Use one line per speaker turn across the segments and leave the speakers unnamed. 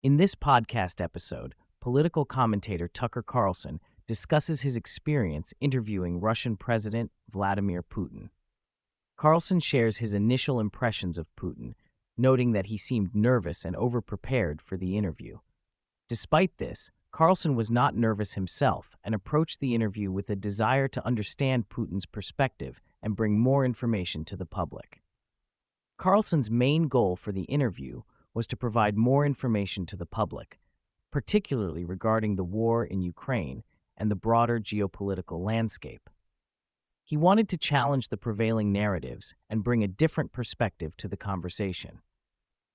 In this podcast episode, political commentator Tucker Carlson discusses his experience interviewing Russian President Vladimir Putin. Carlson shares his initial impressions of Putin, noting that he seemed nervous and overprepared for the interview. Despite this, Carlson was not nervous himself and approached the interview with a desire to understand Putin's perspective and bring more information to the public. Carlson's main goal for the interview was to provide more information to the public, particularly regarding the war in Ukraine and the broader geopolitical landscape. He wanted to challenge the prevailing narratives and bring a different perspective to the conversation.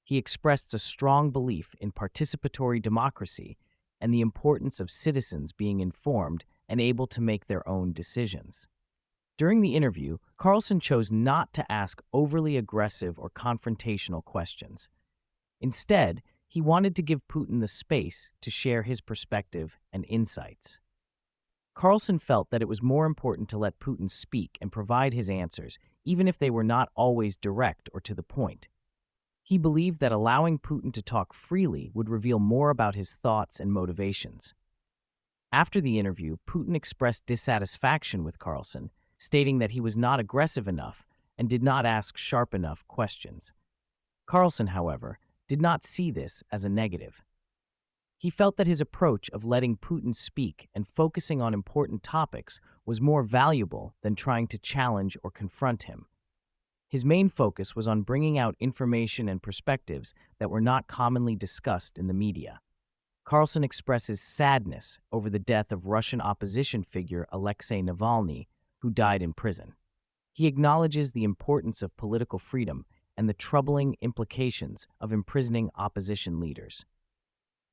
He expressed a strong belief in participatory democracy and the importance of citizens being informed and able to make their own decisions. During the interview, Carlson chose not to ask overly aggressive or confrontational questions. Instead, he wanted to give Putin the space to share his perspective and insights. Carlson felt that it was more important to let Putin speak and provide his answers, even if they were not always direct or to the point. He believed that allowing Putin to talk freely would reveal more about his thoughts and motivations. After the interview, Putin expressed dissatisfaction with Carlson, stating that he was not aggressive enough and did not ask sharp enough questions. Carlson, however, did not see this as a negative. He felt that his approach of letting Putin speak and focusing on important topics was more valuable than trying to challenge or confront him. His main focus was on bringing out information and perspectives that were not commonly discussed in the media. Carlson expresses sadness over the death of Russian opposition figure Alexei Navalny, who died in prison. He acknowledges the importance of political freedom and the troubling implications of imprisoning opposition leaders.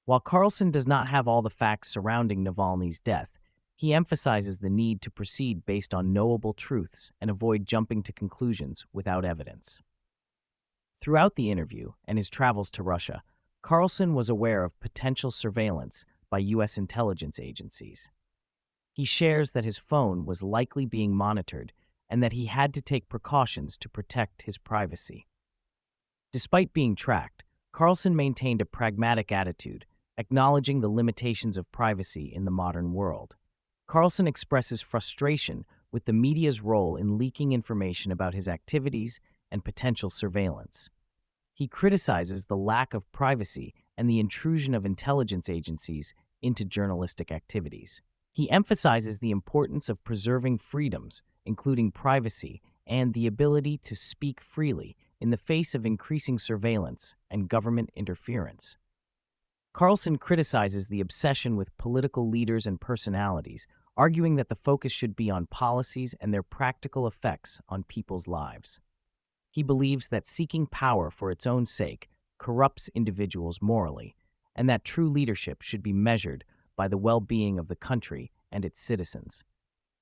While Carlson does not have all the facts surrounding Navalny's death, he emphasizes the need to proceed based on knowable truths and avoid jumping to conclusions without evidence. Throughout the interview and his travels to Russia, Carlson was aware of potential surveillance by U.S. intelligence agencies. He shares that his phone was likely being monitored and that he had to take precautions to protect his privacy. Despite being tracked, Carlson maintained a pragmatic attitude, acknowledging the limitations of privacy in the modern world. Carlson expresses frustration with the media's role in leaking information about his activities and potential surveillance. He criticizes the lack of privacy and the intrusion of intelligence agencies into journalistic activities. He emphasizes the importance of preserving freedoms, including privacy and the ability to speak freely in the face of increasing surveillance and government interference. Carlson criticizes the obsession with political leaders and personalities, arguing that the focus should be on policies and their practical effects on people's lives. He believes that seeking power for its own sake corrupts individuals morally, and that true leadership should be measured by the well-being of the country and its citizens.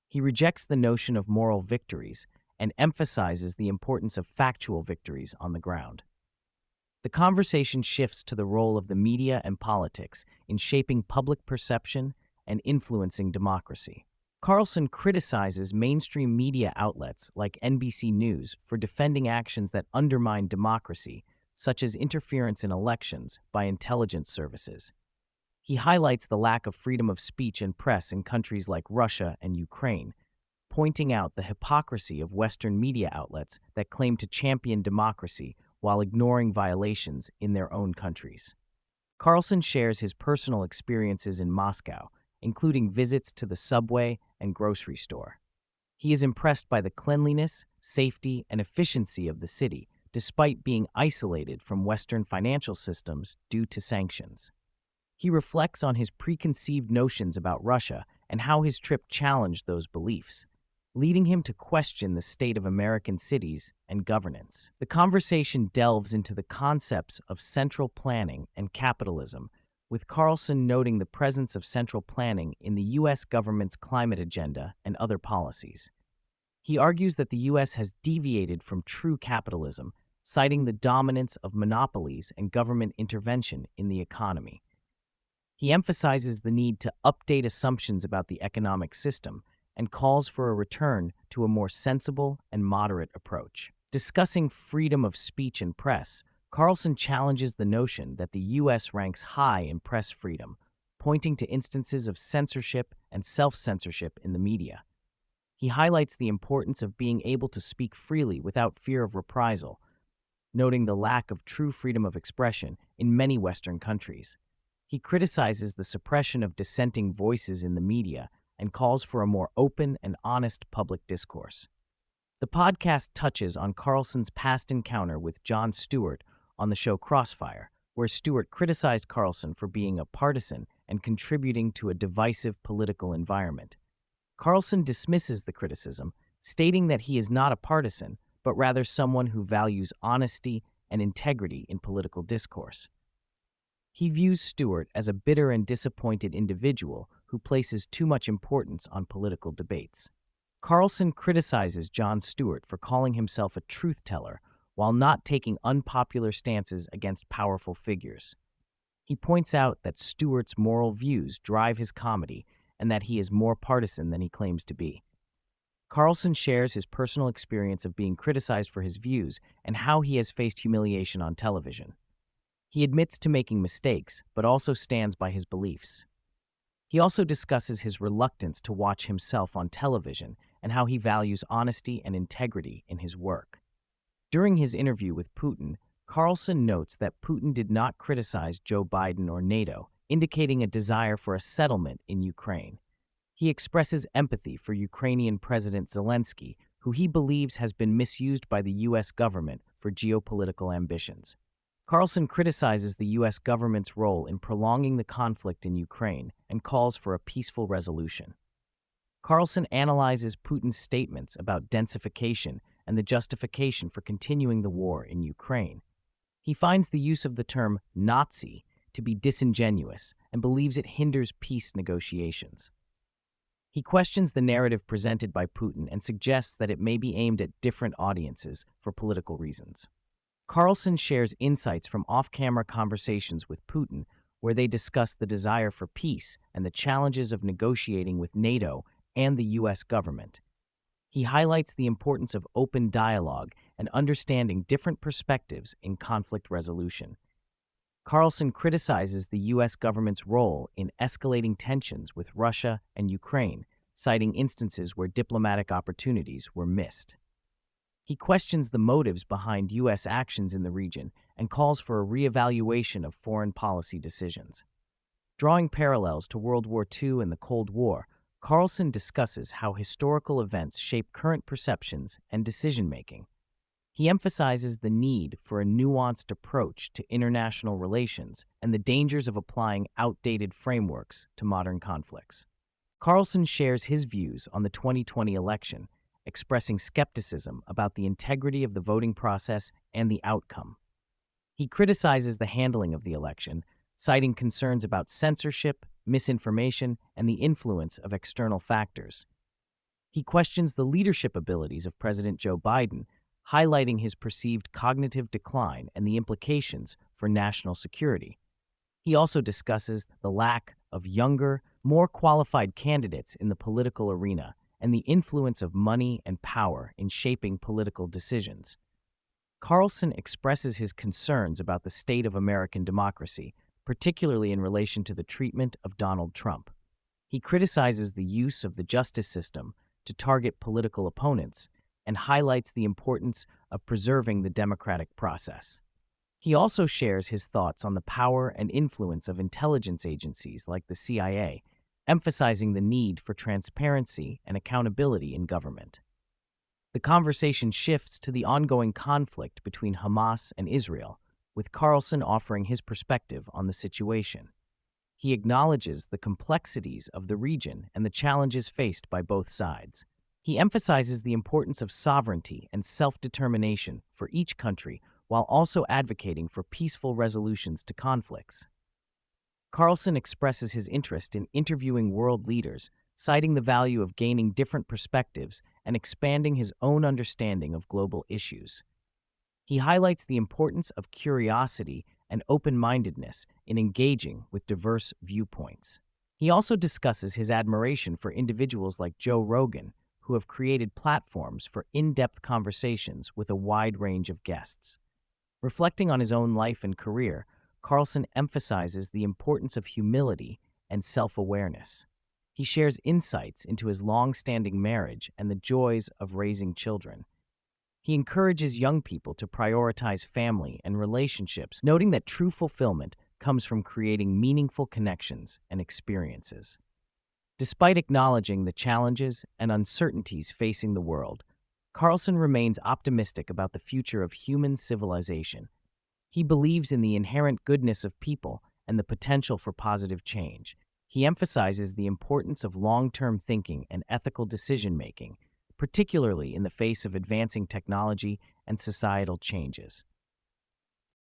He rejects the notion of moral victories and emphasizes the importance of factual victories on the ground. The conversation shifts to the role of the media and politics in shaping public perception and influencing democracy. Carlson criticizes mainstream media outlets like NBC News for defending actions that undermine democracy, such as interference in elections by intelligence services. He highlights the lack of freedom of speech and press in countries like Russia and Ukraine, pointing out the hypocrisy of Western media outlets that claim to champion democracy while ignoring violations in their own countries. Carlson shares his personal experiences in Moscow, including visits to the subway and grocery store. He is impressed by the cleanliness, safety, and efficiency of the city, despite being isolated from Western financial systems due to sanctions. He reflects on his preconceived notions about Russia and how his trip challenged those beliefs, leading him to question the state of American cities and governance. The conversation delves into the concepts of central planning and capitalism, with Carlson noting the presence of central planning in the U.S. government's climate agenda and other policies. He argues that the U.S. has deviated from true capitalism, citing the dominance of monopolies and government intervention in the economy. He emphasizes the need to update assumptions about the economic system and calls for a return to a more sensible and moderate approach. Discussing freedom of speech and press, Carlson challenges the notion that the U.S. ranks high in press freedom, pointing to instances of censorship and self-censorship in the media. He highlights the importance of being able to speak freely without fear of reprisal, noting the lack of true freedom of expression in many Western countries. He criticizes the suppression of dissenting voices in the media and calls for a more open and honest public discourse. The podcast touches on Carlson's past encounter with Jon Stewart on the show Crossfire, where Stewart criticized Carlson for being a partisan and contributing to a divisive political environment. Carlson dismisses the criticism, stating that he is not a partisan, but rather someone who values honesty and integrity in political discourse. He views Stewart as a bitter and disappointed individual who places too much importance on political debates. Carlson criticizes Jon Stewart for calling himself a truth-teller while not taking unpopular stances against powerful figures. He points out that Stewart's moral views drive his comedy and that he is more partisan than he claims to be. Carlson shares his personal experience of being criticized for his views and how he has faced humiliation on television. He admits to making mistakes, but also stands by his beliefs. He also discusses his reluctance to watch himself on television and how he values honesty and integrity in his work. During his interview with Putin, Carlson notes that Putin did not criticize Joe Biden or NATO, indicating a desire for a settlement in Ukraine. He expresses empathy for Ukrainian President Zelensky, who he believes has been misused by the U.S. government for geopolitical ambitions. Carlson criticizes the U.S. government's role in prolonging the conflict in Ukraine and calls for a peaceful resolution. Carlson analyzes Putin's statements about densification and the justification for continuing the war in Ukraine. He finds the use of the term Nazi to be disingenuous and believes it hinders peace negotiations. He questions the narrative presented by Putin and suggests that it may be aimed at different audiences for political reasons. Carlson shares insights from off-camera conversations with Putin, where they discuss the desire for peace and the challenges of negotiating with NATO and the U.S. government. He highlights the importance of open dialogue and understanding different perspectives in conflict resolution. Carlson criticizes the U.S. government's role in escalating tensions with Russia and Ukraine, citing instances where diplomatic opportunities were missed. He questions the motives behind U.S. actions in the region and calls for a reevaluation of foreign policy decisions. Drawing parallels to World War II and the Cold War, Carlson discusses how historical events shape current perceptions and decision-making. He emphasizes the need for a nuanced approach to international relations and the dangers of applying outdated frameworks to modern conflicts. Carlson shares his views on the 2020 election, expressing skepticism about the integrity of the voting process and the outcome. He criticizes the handling of the election, citing concerns about censorship, misinformation, and the influence of external factors. He questions the leadership abilities of President Joe Biden, highlighting his perceived cognitive decline and the implications for national security. He also discusses the lack of younger, more qualified candidates in the political arena and the influence of money and power in shaping political decisions. Carlson expresses his concerns about the state of American democracy, particularly in relation to the treatment of Donald Trump. He criticizes the use of the justice system to target political opponents and highlights the importance of preserving the democratic process. He also shares his thoughts on the power and influence of intelligence agencies like the CIA, emphasizing the need for transparency and accountability in government. The conversation shifts to the ongoing conflict between Hamas and Israel, with Carlson offering his perspective on the situation. He acknowledges the complexities of the region and the challenges faced by both sides. He emphasizes the importance of sovereignty and self-determination for each country while also advocating for peaceful resolutions to conflicts. Carlson expresses his interest in interviewing world leaders, citing the value of gaining different perspectives and expanding his own understanding of global issues. He highlights the importance of curiosity and open-mindedness in engaging with diverse viewpoints. He also discusses his admiration for individuals like Joe Rogan, who have created platforms for in-depth conversations with a wide range of guests. Reflecting on his own life and career, Carlson emphasizes the importance of humility and self-awareness. He shares insights into his long-standing marriage and the joys of raising children. He encourages young people to prioritize family and relationships, noting that true fulfillment comes from creating meaningful connections and experiences. Despite acknowledging the challenges and uncertainties facing the world, Carlson remains optimistic about the future of human civilization. He believes in the inherent goodness of people and the potential for positive change. He emphasizes the importance of long-term thinking and ethical decision-making, particularly in the face of advancing technology and societal changes.